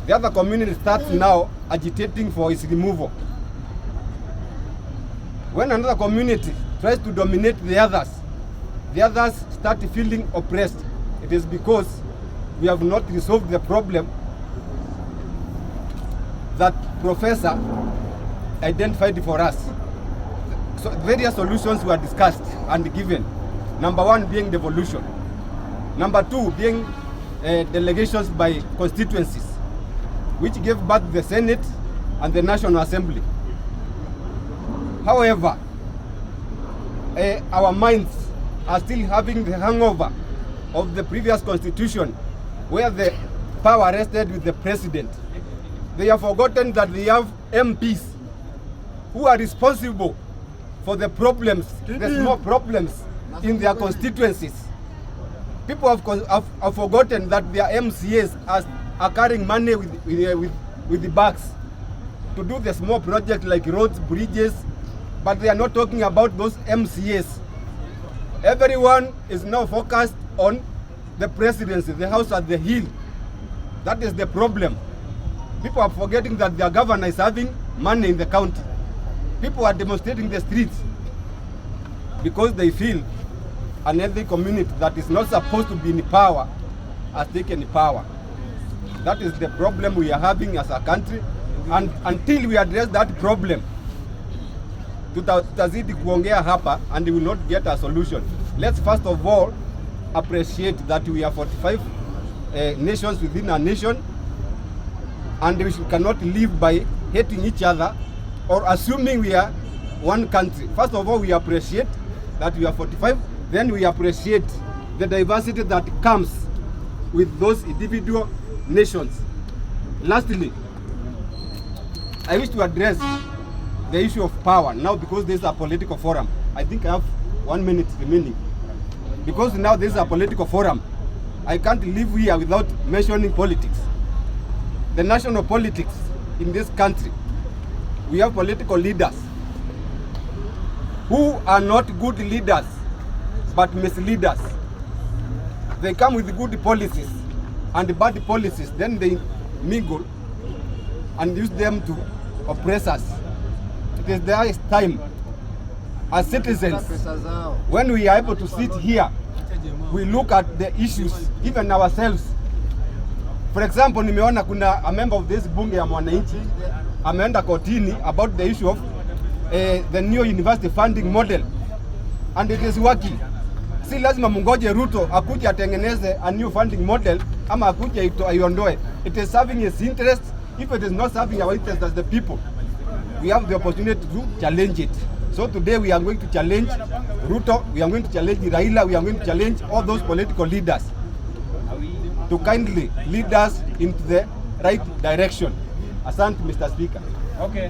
the other community starts now agitating for its removal. When another community tries to dominate the others start feeling oppressed. It is because we have not resolved the problem that Professor identified for us. So various solutions were discussed and given. Number one being devolution. Number two being delegations by constituencies, which gave birth to the Senate and the National Assembly. However, our minds are still having the hangover of the previous constitution where the power rested with the president. They have forgotten that they have MPs who are responsible for the problems, the small problems in their constituencies. People have forgotten that their MCAs are carrying money with the bags to do the small projects like roads, bridges, but they are not talking about those MCAs. Everyone is now focused on the presidency, the house at the hill. That is the problem. People are forgetting that their governor is having money in the county. People are demonstrating in the streets because they feel another community that is not supposed to be in power has taken power. That is the problem we are having as a country, and until we address that problem, tutazidi kuongea hapa and we will not get a solution. Let's first of all appreciate that we are 45 nations within a nation, and we cannot live by hating each other or assuming we are one country. First of all, we appreciate that we are 45, then we appreciate the diversity that comes with those individual nations. Lastly, I wish to address the issue of power now, because this is a political forum. I think I have 1 minute remaining. Because now this is a political forum, I can't live here without mentioning politics. The national politics in this country, we have political leaders who are not good leaders but misleaders. They come with good policies and bad policies, then they mingle and use them to oppress us. It is their time as citizens, when we are able to sit here, we look at the issues, even ourselves. For example, nimeona kuna a member of this bunge ya mwananchi ameenda kotini about the issue of the new university funding model, and it is working. Si lazima mungoje Ruto akuje atengeneze a new funding model ama akuje aiondoe. It is serving his interest. If it is not serving our interest as the people, we have the opportunity to challenge it. So today we are going to challenge Ruto, we are going to challenge Raila, we are going to challenge all those political leaders to kindly lead us into the right direction. Asante, Mr. Speaker. Okay.